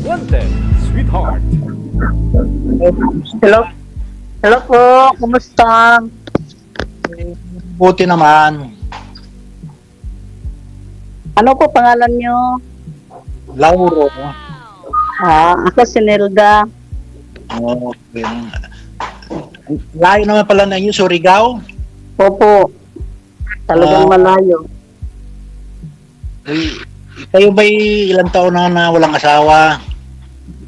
Wanted, sweetheart. Hello? Hello po, kumusta? Buti naman. Ano po pangalan nyo? Lauro. Ako si Nelda. Okay. Layo naman pala na yun, Surigao. Opo, talagang malayo. Eh, kayo ba'y ilang taon na walang asawa?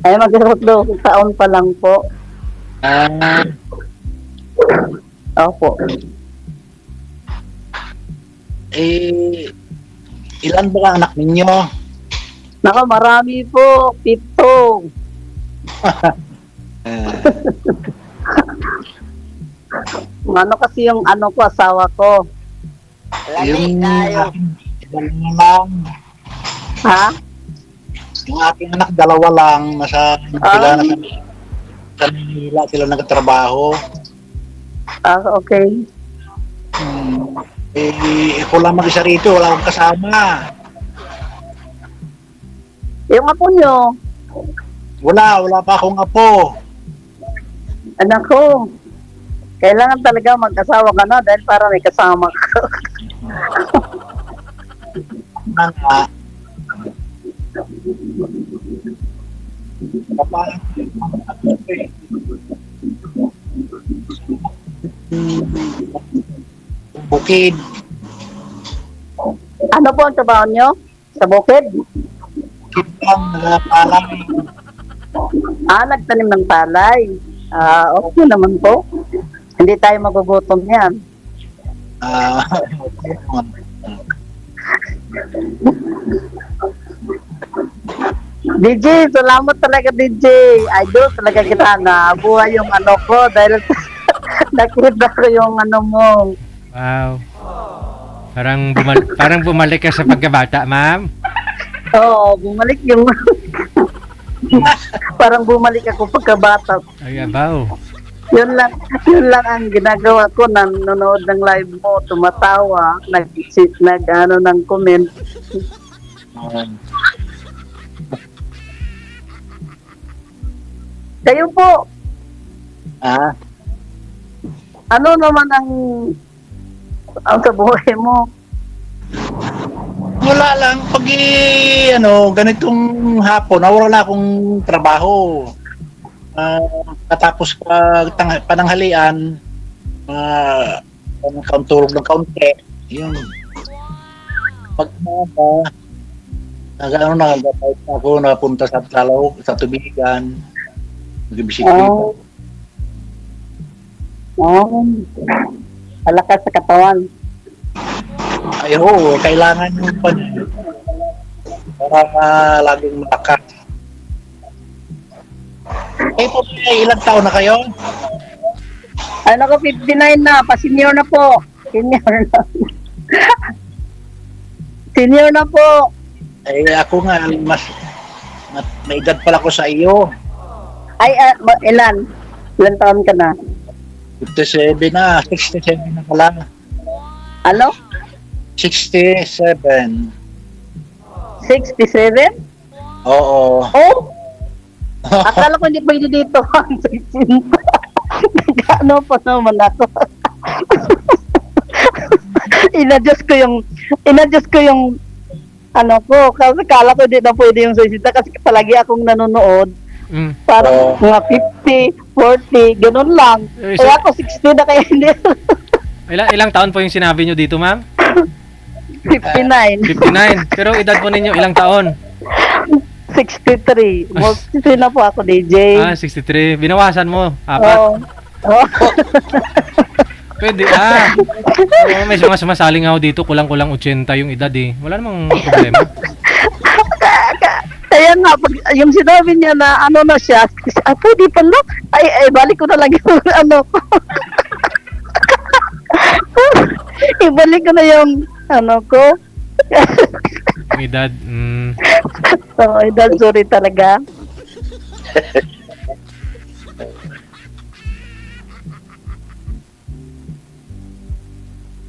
Ay, mag-2 taon pa lang po. Ah, Opo. ilan ba ang anak ninyo? Naka, marami po. 7. Eh, Ano kasi yung ano ko, asawa ko. yung ilan lang. Ha? Yung aking anak, 2 lang. Nasa sila, Ah. sa Manila sila nagtatrabaho. Okay. Ako lang mag-isa rito, wala akong kasama. Yung apo nyo, Wala pa akong apo. anak ko, kailangan talaga mag-asawa ka na dahil para may kasama ka. Nga. Kapag bukid. Ano po ang trabaho nyo? Sa bukid? Kitang nagpalang. Nagtanim ng palay. Okay naman po. Hindi tayo magugutom yan. Okay naman. DJ, salamat talaga DJ. Idol talaga kita na buhay yung ano ko dahil nakita ko yung ano mo. Wow. Parang bumalik ka sa pagkabata, ma'am. Oo, bumalik yung parang bumalik ako pagkabata. Ay, abaw. Yun lang ang ginagawa ko, nanonood ng live mo, tumatawa, nag ano ng comment. Kayo po, ano naman ang sa buhay mo? Wala lang. Pag ganitong hapon, nawala akong trabaho. Katapos pananghalian, tulog ng kaunti. Yun. Pag nag-bike ako, napunta sa sa tubigan. Nagbisikleta. Malakas sa katawan. Ay, oo, kailangan yung para laging malakas. Po, ilang taon na kayo? Ano ko, 59 na, pa-senior na po. Senior na. Senior na po. Ako nga, may edad pala ko sa iyo. Ay, ilan? Ilan taon ka na? 57 na, 67 na pala. Ano? 67. 67? Oo. Oh? Akala ko hindi pwede dito. Ano pa naman ako? Inadjust ko yung ano ko. Kasi akala ko hindi na pwede yung 60 kasi palagi akong nanonood. Parang mga 50, 40, ganun lang. Kaya ako 60 na kaya hindi. Ilang taon po yung sinabi nyo dito, ma'am? 59. 59. Pero edad po ninyo ilang taon? 63. Multi na po ako, DJ. 63. Binawasan mo. 4. Oh. Pwede, may sumasali nga ako dito. Kulang-kulang 80 yung edad eh. Wala namang problema. Kaya nga, pag yung sinabi niya na ano na siya, pwede pa lang. Ay, balik ko na lang yung ano ko. Ibalik ko na yung ano ko. Yung edad. Edad, sorry talaga.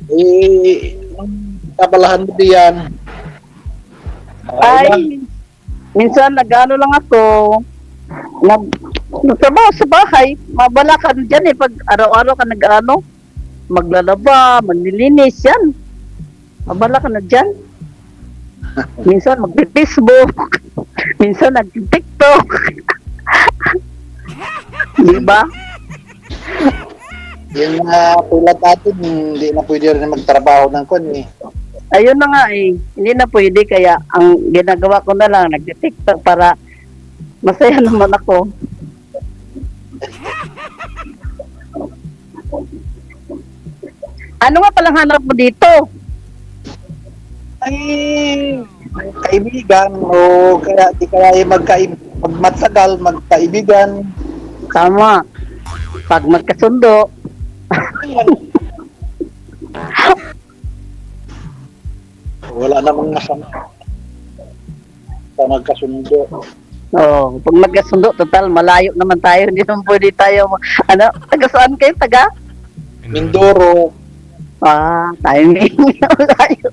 Ang kabalahan mo diyan. Ay, minsan nag-ano lang ako, nagtrabaho sa bahay. Mabala ka na dyan pag araw-araw ka nag-ano, maglalaba, maglilinis yan. Mabala ka na dyan. Minsan mag-Facebook, minsan nag-TikTok. Di ba? Yung tulad natin, hindi na pwede rin magtrabaho ng kon eh. Ayun na nga hindi na pwede kaya ang ginagawa ko na lang nag-TikTok para masaya naman ako. Ano nga palang hanap mo dito? Ay, kaibigan o kaya di kaya magmatagal magkaibigan. Tama. Pag magkasundo, Wala namang masama sa magkasundo. pag magkasundo, total, malayo naman tayo. Hindi naman pwede tayo, taga saan kayo? Taga? Mindoro. Timing. Malayo.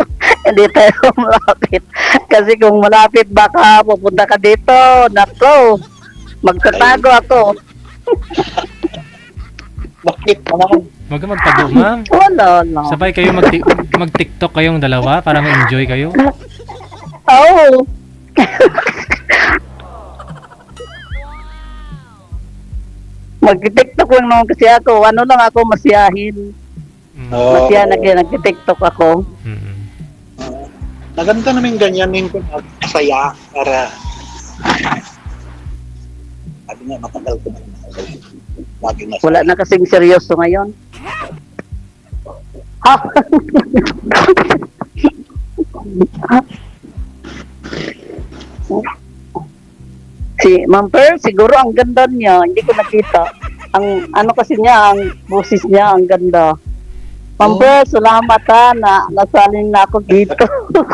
Hindi tayo malapit. Kasi kung malapit, baka pupunta ka dito. Nako, magtatago ako. Bakit naman? Huwag ka magtago, ma'am. Wala. Sabay kayo mag-TikTok kayong dalawa para ma-enjoy kayo. Oo. Mag-TikTok lang naman kasi ako. Ano lang ako, masiyahin. Oo. Masaya nag-TikTok ako. Mm. Maganda naman ganyan yung masaya para sabi nga matagal ko na lagi masaya. Wala na kasing seryoso ngayon. Ha? Si Ma'am Pearl, siguro ang ganda niya. Hindi ko nakita. Ang ano kasi niya, ang boses niya, ang ganda. Ma'am Pearl, salamat na nasaling na ako dito.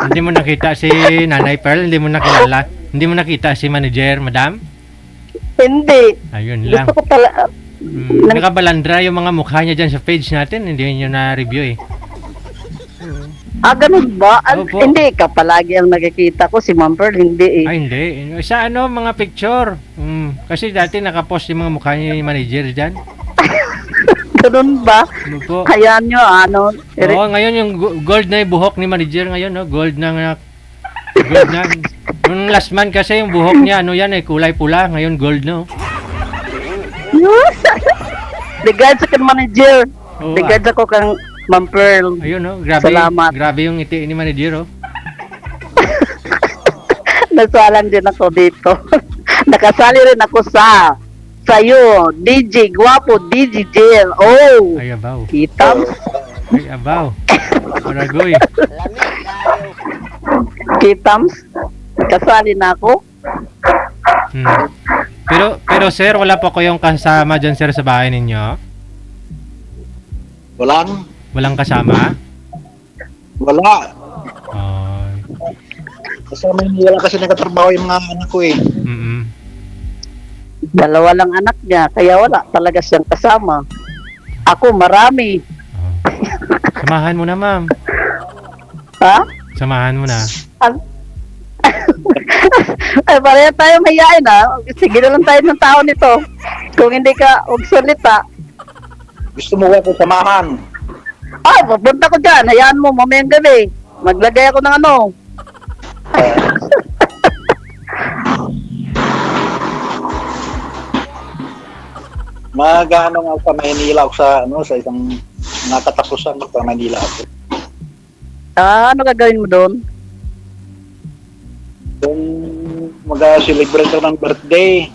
Hindi mo nakita si Nanay Pearl? Hindi mo nakilala? Hindi mo nakita si manager, madam? Hindi. Ayun lang. Gusto ko pala. Nakabalandra yung mga mukha niya dyan sa page natin. Hindi nyo na-review eh. Ganun ba? Opo. Hindi ka palagi ang nakikita ko. Si Ma'am Pearl, hindi Ay, hindi. Sa mga picture. Kasi dati nakapost yung mga mukha niya yung manager dyan. Ganun ba? Ano po? Kaya nyo, Oo, ngayon yung gold na yung buhok ni manager ngayon, no? Gold na. Yung last month kasi yung buhok niya, kulay pula. Ngayon gold, no? Regards sa kan manager. Oo, Regards ako kang Ma'am Pearl. ayun, no? Grabe, Salamat. grabe yung ngiti ni manager, oh. Nasalan din ako dito. Nakasali rin ako sa'yo, DJ Guapo, DJ Jail. Oh, Ay, abaw. kita mo? Ay, abaw. Paragoy. Kitams? Kasali na ako? Pero sir, wala po kayong kasama dyan, sir, sa bahay ninyo? Walang kasama? Wala. Ay. Kasi Manila kasi nagtatrabaho yung mga anak ko eh. Dalawa lang anak niya, kaya wala talaga siyang kasama. Ako, marami. Oh. Samahan mo na, ma'am. Ha? Samahan mo na. Ay, pareha tayo mayayain Sige na lang tayo ng tao nito. Kung hindi ka magsalita. Gusto mo ako samahan? Pupunta ko dyan. Hayaan mo, mamayang gabi. Maglagay ako ng Mag-ano nga ako sa Manila ako sa isang nakatapusan ko sa Manila ako. Ano gagawin mo doon? Doon mag-celebrate ako ng birthday.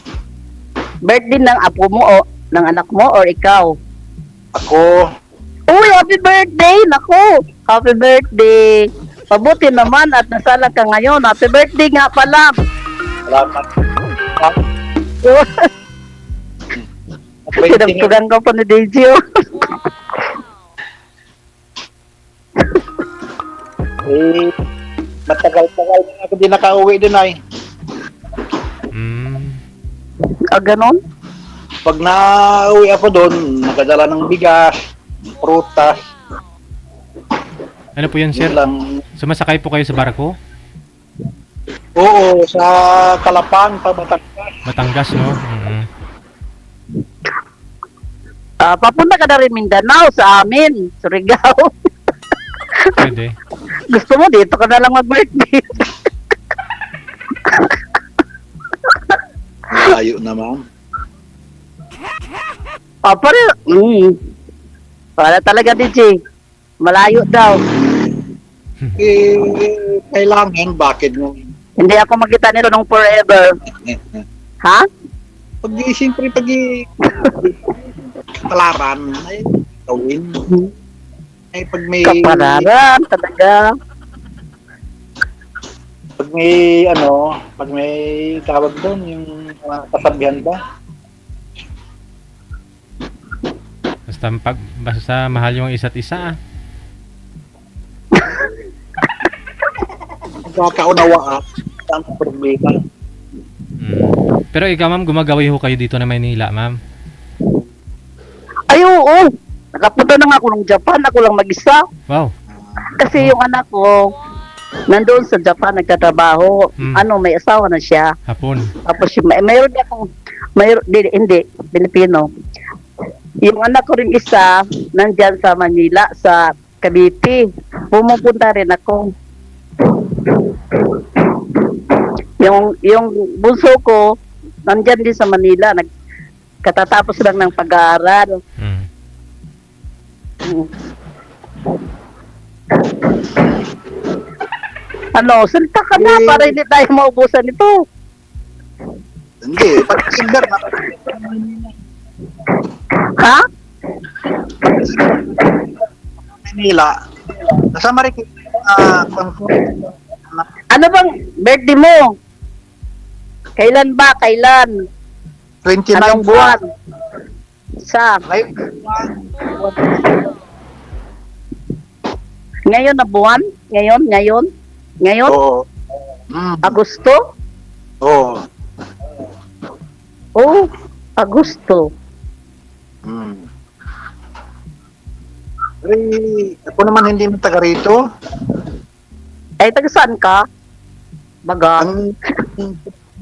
Birthday ng apo mo o ng anak mo or ikaw? Ako, Uy, happy birthday! Naku! Happy birthday! Pabuti naman at nasala ka ngayon. Happy birthday nga pala! salamat. Sinagtugan ka pa ni DJ. Matagal-tagal na ako di nakauwi din ay. Ganon? Pag nauwi ako doon, nakadala ng bigas, prutas. Ano po yun, sir? Yun lang. Sumasakay po kayo sa barko? Oo, sa Kalapang, Batangas. Batangas, no? Mm. Papunta ka na rin Mindanao sa amin, Surigao. Pwede. Gusto mo dito ka na lang mag-birthday. Layo naman. Para talaga, DJ. Malayo daw. Kailangan, bakit mo? Hindi ako magkita nito nung forever. Ha? Siyempre, kapalaran, ay gawin. Ay, Kapararan, talaga. pag may tawag doon, yung mga kasabihan ba? Basta mahal yung isa't isa. Magkakaunawaan, ang problema. Pero ikaw, ma'am, gumagawi ho kayo dito na Maynila, ma'am? Ay, oo. Nakapunta na nga ako ng Japan. Ako lang mag-isa. Wow. Kasi yung anak ko, nandoon sa Japan, nagtatrabaho. May asawa na siya. Hapon. Tapos hindi, Pilipino. Yung anak ko rin isa, nandyan sa Manila, sa Cavite. Pumupunta rin ako. Yung bunso ko, nandyan din sa Manila, katatapos lang ng pag-aaral. Salita ka na para hindi tayo maubusan ito. Hindi, pag-singer na. Ha? Manila. Nasa Marikina, Ano bang birthday mo? Kailan ba? Kailan? 29 Anong buwan? Sa? Ngayon na buwan? Ngayon? Oo. Agosto? Oo. Oh, Agosto. Ako naman hindi mo taga rito. Ay, taga saan ka? Baga. Ang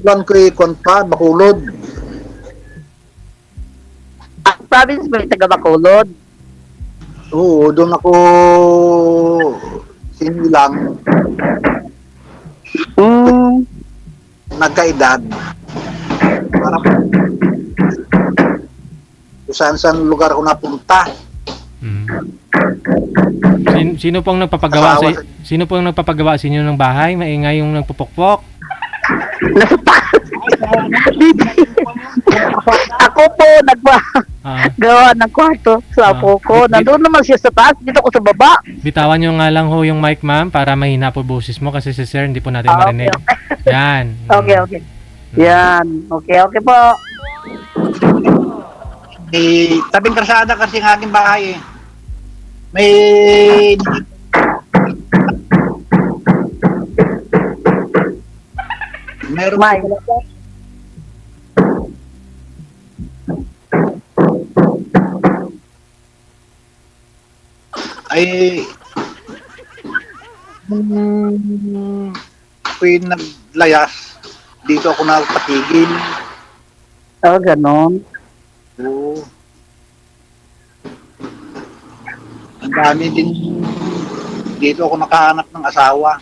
bulan ko pa, Bacolod. Province mo yung taga Bacolod? Oo, doon ako sinilang. Nagkaedad. Para saan lugar ako napunta. Sino pong nagpapagawa sa inyo ng bahay? Maingay yung nagpupukpok. Ako po naggawa ng kwarto sa apo ko. Nandun naman siya sa taas, dito ko sa baba. Bitawan nyo nga lang ho yung mic, ma'am, para mahina po boses mo kasi si sir hindi po natin marinig. Okay. Yan. Okay. Yan. Okay po. Tabing karsada kasi ng aking bahay eh. May meron ay ako'y naglayas dito ako nagpatigil. Ganon. Oo. Ang dami din dito ako nakahanap ng asawa.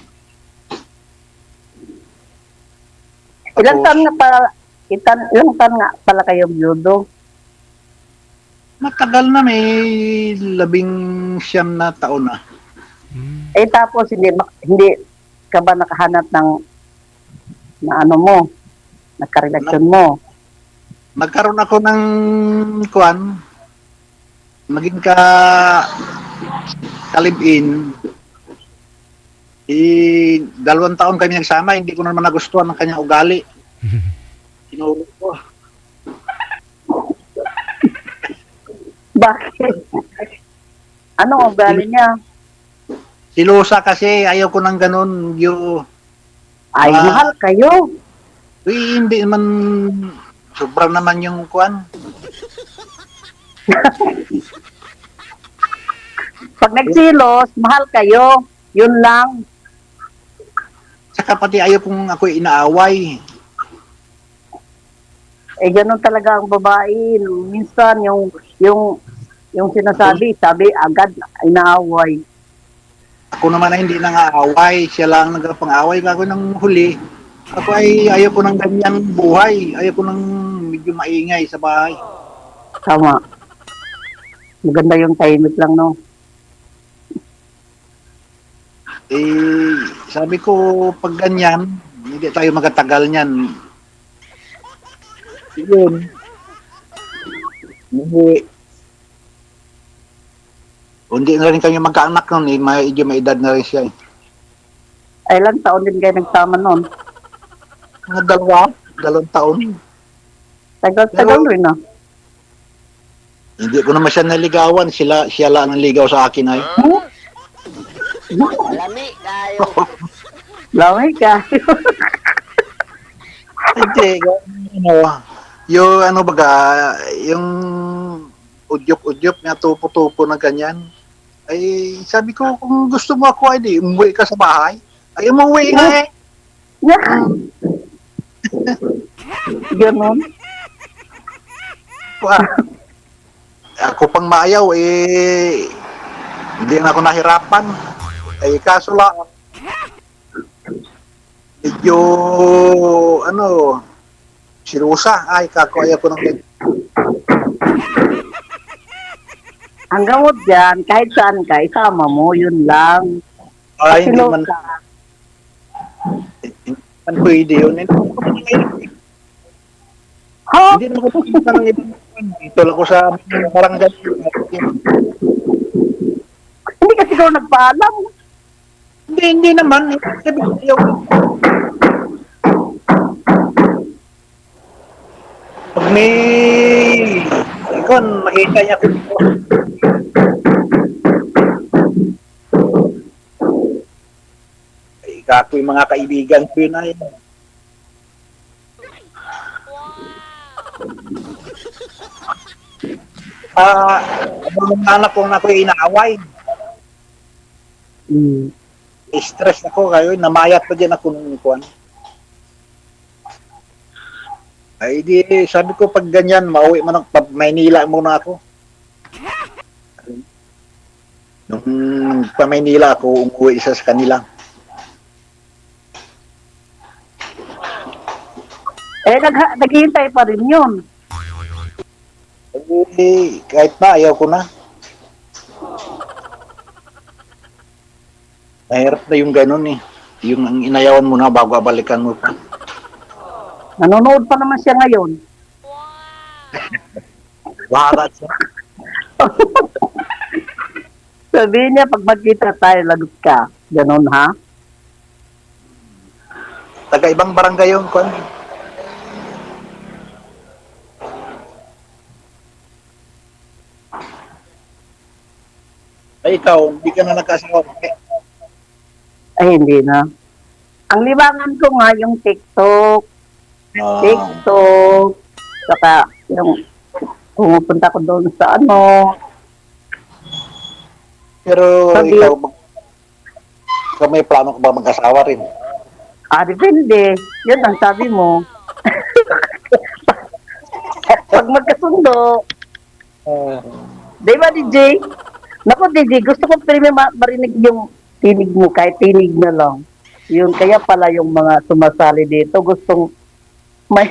Ilang taon nga pala kayo byudo? Matagal na, may 19 na taon na. Tapos hindi ka ba nakahanap ng nagkarelasyon mo? Nagkaroon ako ng maging kalib-in. 2 taon kami nagsama, hindi ko naman nagustuhan ng kanyang ugali. Tinulog ko. Bakit? Anong ugali niya? Silosa kasi, ayaw ko ng ganun. Mahal kayo. Hindi naman, sobra naman yung Pag nagsilos, mahal kayo. Yun lang. Saka pati ayaw kong ako inaaway. Eh, ganun talaga ang babae. Minsan, yung sinasabi, sabi agad, inaaway. Ako naman ay hindi nangaaway. Siya lang nagpang-away. Ako nang huli. Ako ay ayaw ko ng ganyang buhay. Ayaw ko ng medyo maingay sa bahay. Tama. Maganda yung tahimik lang, no? Eh, sabi ko, pag ganyan, hindi tayo magatagal niyan. Yun. Hindi na rin kami magkaanak nun eh. Medyo may edad na rin siya eh. Ay, ilang taon din kayo nagsama noon? Mga dalawang taon. Tagal rin, no? Hindi ko naman siya naligawan. Siya lang ang ligaw sa akin ay. Lami kayo. Lamay ka. Hindi. Yung ano baga, yung udyok-udyok na tupo-tupo na ganyan. Ay, sabi ko, kung gusto mo ako, ay di, umuwi ka sa bahay. Ay, umuwi nga eh. Ganon. Ako pang maayaw, eh, hindi na ako nahirapan. Ay, kaso lang, medyo, ano, sirusa. Ay, kako, ayaw ko ng Ang gamot dyan, kahit saan ka, isama mo, yun lang. ay, hindi Sinuot man, ka. man pwede yun. Ha? Hindi naman ako pupunta ng ibang dito lang ako sa barangay. Hindi kasi ikaw nagpaalam. Hindi naman. Sabi ko, ayaw ko. Pag may, ikon, makita niya ko. Ay, kako yung mga kaibigan ko yun ay. Ang anak kong ako inaaway. Stress ako kayo, namayat pa din ako nung kuwan. Ay di, sabi ko pag ganyan, mauwi man ako, Maynila muna ako. Nung pa Maynila ako, umuwi isa sa kanila. Eh, naghihintay pa rin yun. Eh, kahit na, ayaw ko na. Mahirap na yung ganun eh. Yung ang inayawan mo na bago abalikan mo pa. Nanonood pa naman siya ngayon. Wala siya. Sabihin niya, pag magkita tayo, lagot ka. Ganon, ha? Taga ibang barangay yung kuwan. Ay, ikaw, hindi ka na nagkasawa. Ay, hindi na. Ang libangan ko nga yung TikTok. TikTok. Saka, yung pumupunta ko doon sa ano. Pero Sabi- ikaw may plano ka ba mag-asawa rin? Depende. Yun ang sabi mo. Pag magkasundo, di ba, DJ? Naku, DJ, gusto ko pero marinig yung tinig mo, kahit tinig na lang. Yun, kaya pala yung mga sumasali dito, gustong may...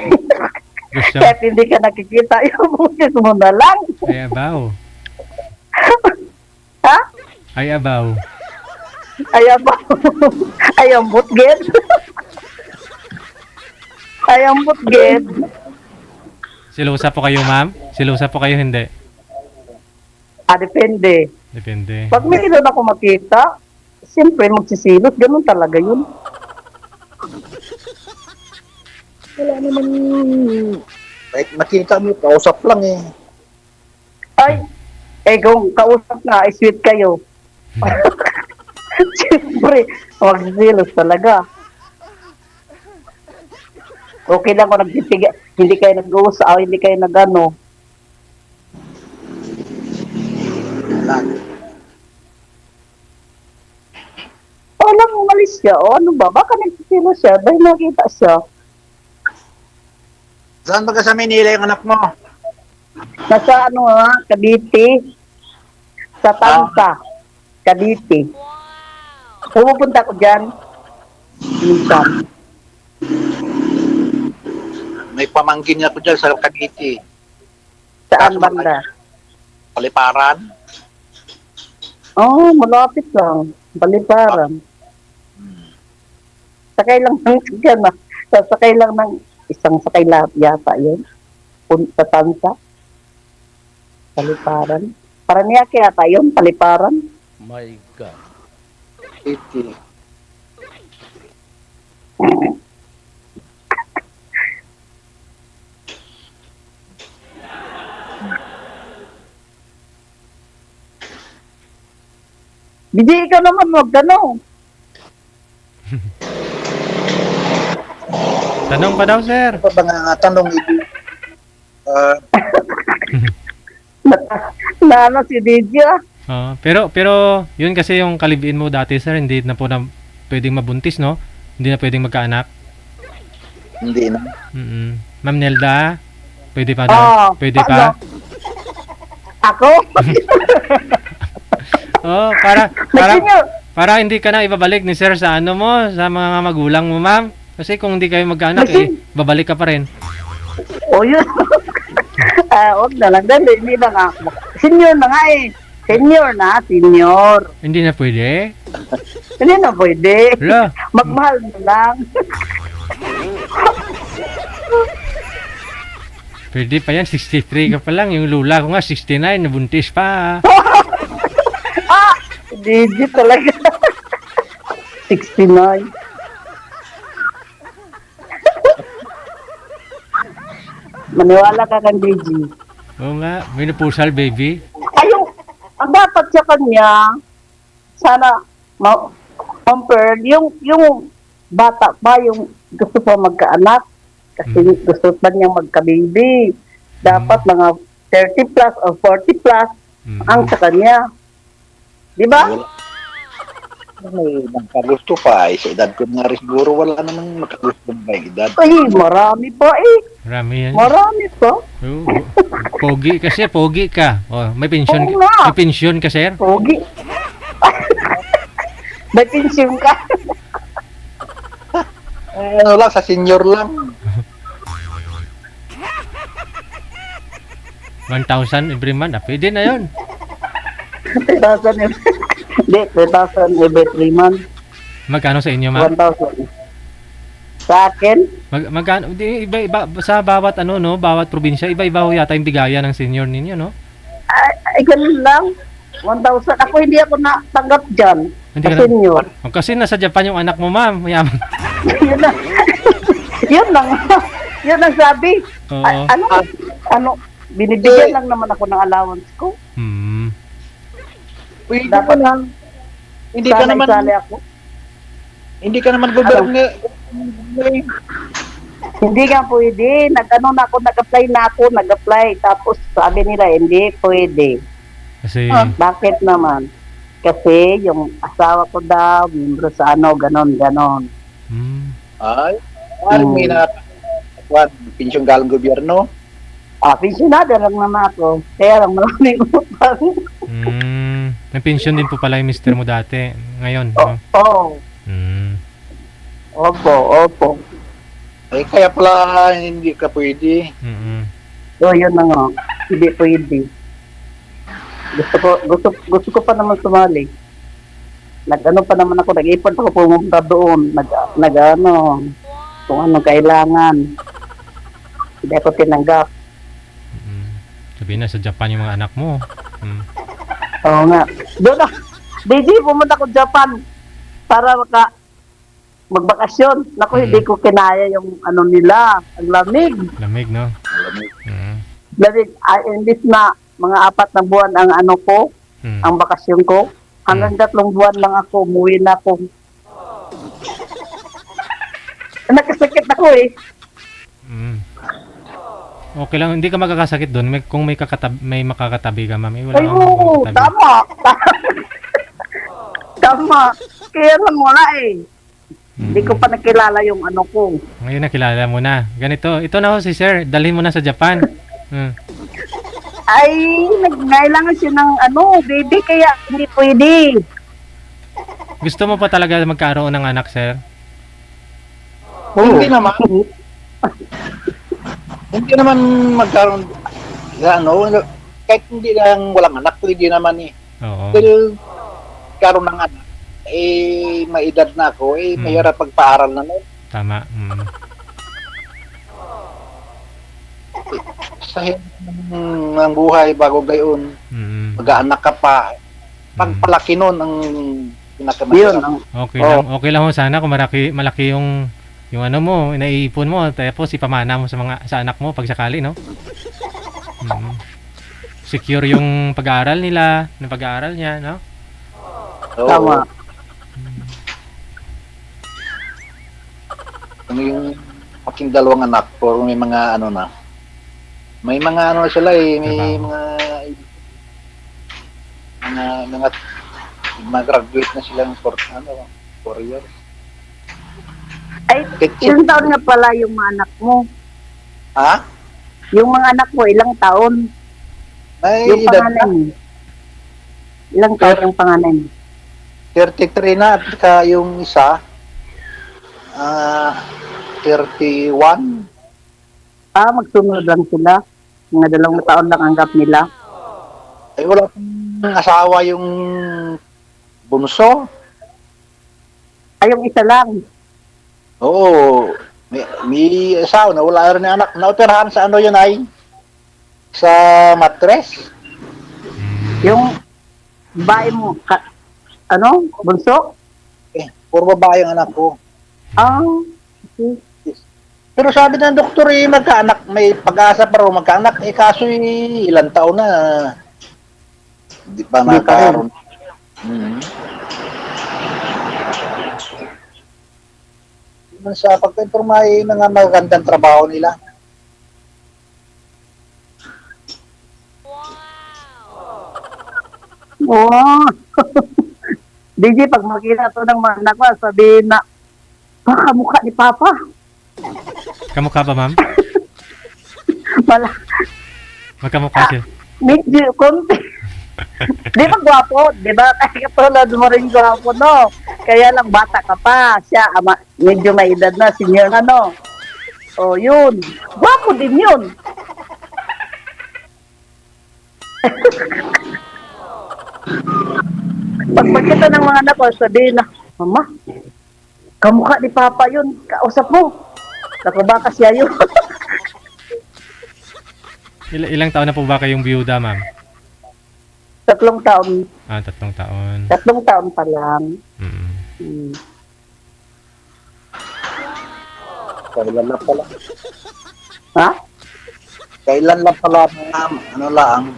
Gusto? kahit hindi ka nakikita, yung boses mo na lang. Ay, abaw. Ha? Ay, abaw. Ayaw ba? Ayaw butged? Ayaw butged? Silusa po kayo, ma'am? Silusa po kayo, hindi? Depende. Depende. Pag may ilan ako makita, siyempre magsisilos, ganun talaga yun. Wala naman. Kahit makita mo, kausap lang eh. Ay, kung kausap na, ay sweet kayo. Siyempre, magsisilos talaga. Okay lang kung nagtitiga, hindi kayo nag-uusap, hindi kayo nag-ano. lang umalis siya. O ano ba? Baka nagkikilo siya dahil nakita siya. Saan ba ka sa Manila yung anak mo? Nasa Cavite. Sa Tansa. Cavite. Pumupunta ko dyan. Minsan. May pamangkin niya ko dyan sa Cavite. Saan banda? Paliparan. Oh, malapit lang. Baliparan. Sakay lang ng yan ah. Sasakay lang ng isang sakay lang yata yun. Sa Tansa. Paliparan. Paranaque yata yun, Paliparan. My God. Cavite. Biji, ikaw naman wag gano'n. Tanong pa daw, sir. Ano ba nga tanong ito? Na si DJ ah. Pero yun kasi yung kalibiin mo dati, sir, hindi na po na pwedeng mabuntis, no? Hindi na pwedeng magkaanak. Hindi na. Ma'am Nelda, pwede pa daw? Pwede pa? Ako? Oh, para hindi ka na ibabalik ni sir sa ano mo, sa mga magulang mo, ma'am. Kasi kung hindi kayo magkaanak, babalik ka pa rin. O yun. Huwag na lang. Hindi na nga. Senior na nga eh. Senior. Hindi na pwede? Hindi na pwede. Wala. Magmahal na lang. Pwede pa yan, 63 ka pa lang. Yung lula ko nga, 69, nabuntis pa. DJ talaga. 69. Maniwala ka kang DJ. Oo nga, menopausal baby. Ayun, ang dapat sa kanya, sana compare yung bata pa, yung gusto pa magkaanak, kasi gusto pa niyang magka-baby. Dapat mga 30 plus or 40 plus ang sa kanya. Di ba? May nagkagusto pa. Sa edad ko nga rin siguro wala namang makagusto ba yung edad. Ay, marami pa eh. Marami yan. Marami pa. Oo. Pogi kasi, pogi ka. Oh, may pension, Oo nga. may pension ka, sir? Pogi. May pension ka. Ano lang, sa senior lang. 1,000 every month. Pwede na yun. 3,000 Hindi, 3,000 every 3 months. Magkano sa inyo, ma'am? 1,000. Sa akin, Magkano? Iba, sa bawat bawat probinsya, iba-iba ho yata yung bigayan ng senior ninyo, no? ay ganun lang. 1,000. Ako hindi ako natanggap dyan. Hindi Sa ka na- senior. Kasi nasa Japan yung anak mo, ma'am. Mayaman. Yun na. Yun lang. Yun ang sabi. Oo. Binibigyan lang naman ako ng allowance ko. Pwede Dapat pa lang. Hindi ka naman, isali ako. hindi ka naman gobyerno. Hindi nga pwede. Nag-apply. Tapos sabi nila, hindi pwede. Kasi, Bakit naman? Kasi yung asawa ko daw, membro sa ganon. Ay, may na pensyong galang gobyerno. Pensionada lang naman ako. Kaya lang maraming utang. may pension din po pala yung mister mo dati. Ngayon, no? Oo. Opo. Eh, kaya pala hindi ka pwede. So, yun na nga. Hindi pwede. Gusto ko pa naman sumali. Pa naman ako, nag-ipon ako pumunta doon. Kung anong kailangan. Hindi ako tinanggap. Sabihin na, sa Japan yung mga anak mo. Oo nga. Doon na. DJ, pumunta ko Japan para magbakasyon. Naku, hindi ko kinaya yung nila. Ang lamig. Lamig, no? Lamig. Imbis na mga 4 na buwan ang ang bakasyon ko. Hanggang 3 buwan lang ako. Umuwi na ako. Nakasakit ako eh. Okay lang, hindi ka magkakasakit doon. Kung may makakatabi ka, ma'am. Wala Ay, kang oo, makakatabi. tama. kaya lang wala eh. Hindi ko pa nakilala yung ano ko. Ngayon nakilala mo na. Ganito, ito na ho si sir. Dalhin mo na sa Japan. Ay, nagngailangan siya ng baby, kaya hindi pwede. Gusto mo pa talaga magkaroon ng anak, sir? Hindi naman. Hindi naman magkaroon, kahit hindi lang walang anak, pwede naman eh. Oo. Dahil karoon ng anak, may edad na ako, mahirap pagpaaral na nun. Tama. Sa hirap ng buhay bago gayon, mag-aanak ka pa. Pagpalaki nun ang pinakamahirap. Okay lang ho sana kung malaki yung ano mo, naiipon mo, tapos ipamana mo sa anak mo pag sakali, no? Secure yung pag-aaral nila, ng pag-aaral niya, no? Tama. Yung aking dalawang anak, puro may mga may mga sila may mga graduate na sila ng 4 years. Ay, ilang taon nga pala yung mga anak mo? Ha? Yung mga anak mo, ilang taon? May Yung edad panganay mo? Ilang taon yung panganay mo? 33 na at saka yung isa 31. Magsunod lang sila. Mga 2 taon lang ang gap nila. Ay wala pang asawa yung bunso. Ay, yung isa lang. Oo. May asawa na wala rin anak. Naoperahan sa yun ay? Sa matres. Yung babae mo, bunso? Puro babae ang anak ko. Okay. Pero sabi ng doktor magkaanak, may pag-asa pa raw magkaanak. Kaso ilang taon na. Hindi pa nakaroon. Sa pagka-informa mga magandang trabaho nila. Wow! DJ, pag makita to ng mga anak ko, sabihin na, baka mukha ni Papa. Kamukha ba, ma'am? Wala. Magkamukha siya. Medyo, konti. Di ba gwapo? Di ba? Kaya katulad mo rin gwapo, no? Kaya lang bata ka pa. Siya, medyo may edad na, senior na, no? O, yun. Gwapo din yun. Pag magkita ng mga anak ko, sabihin na, Mama, kamukha ni Papa yun. Kausap mo. Naku, baka siya yun. Ilang taon na po ba kayong biyuda, ma'am? 3 taon. 3 taon. 3 taon pa lang. Kailan lang pala. Ha? Kailan lang pala lang.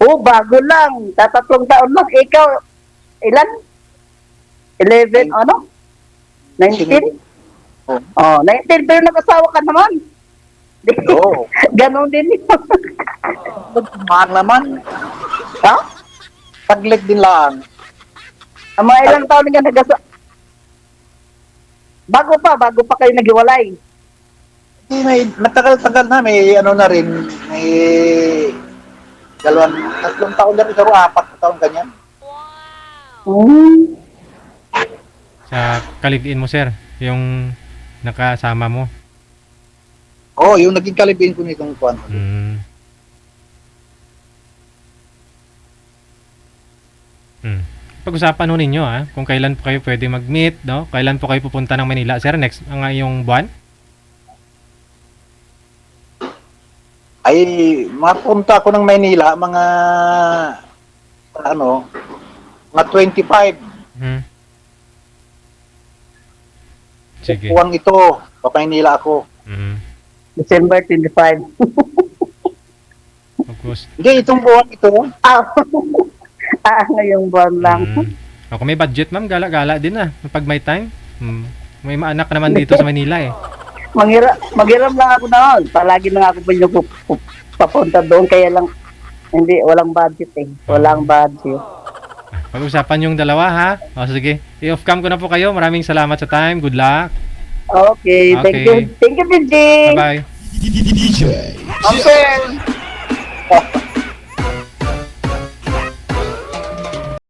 Bago lang. 3 taon lang. Ikaw, ilan? 11, 19? 19, pero nag-asawa ka naman. Oo. Ganon din yun. Mahal naman. Ha? Taglit din lang. Ang mga ilang taon nga nag-asawa. Bago pa kayo naghiwalay. Matagal-tagal na, may na rin, may 3 taon na rin, 4 na taon ganyan. Sa kalibin mo, sir, yung nakasama mo. Yung naging kalibin ko nitong kuwan. Pag-usapan ho ninyo, kung kailan po kayo pwede mag-meet, no? Kailan po kayo pupunta ng Manila, sir, next ngayong buwan? Ay, mapunta ako ng Maynila, mga 25. Sige. Buwan ito, papaynila ako. December 25. August. Hindi, itong buwan ito. Ngayong buwan lang. Kung may budget, ma'am, gala-gala din pag may time. May maanak naman dito sa Manila Maghiram lang ako noon. Palagi lang ako papunta doon. Kaya lang, walang budget eh. Walang budget. Pag-usapan yung dalawa, ha? O, sige. I-off cam ko na po kayo. Maraming salamat sa time. Good luck. Okay, thank Okay. you. Thank you, DJ. Bye-bye. Okay.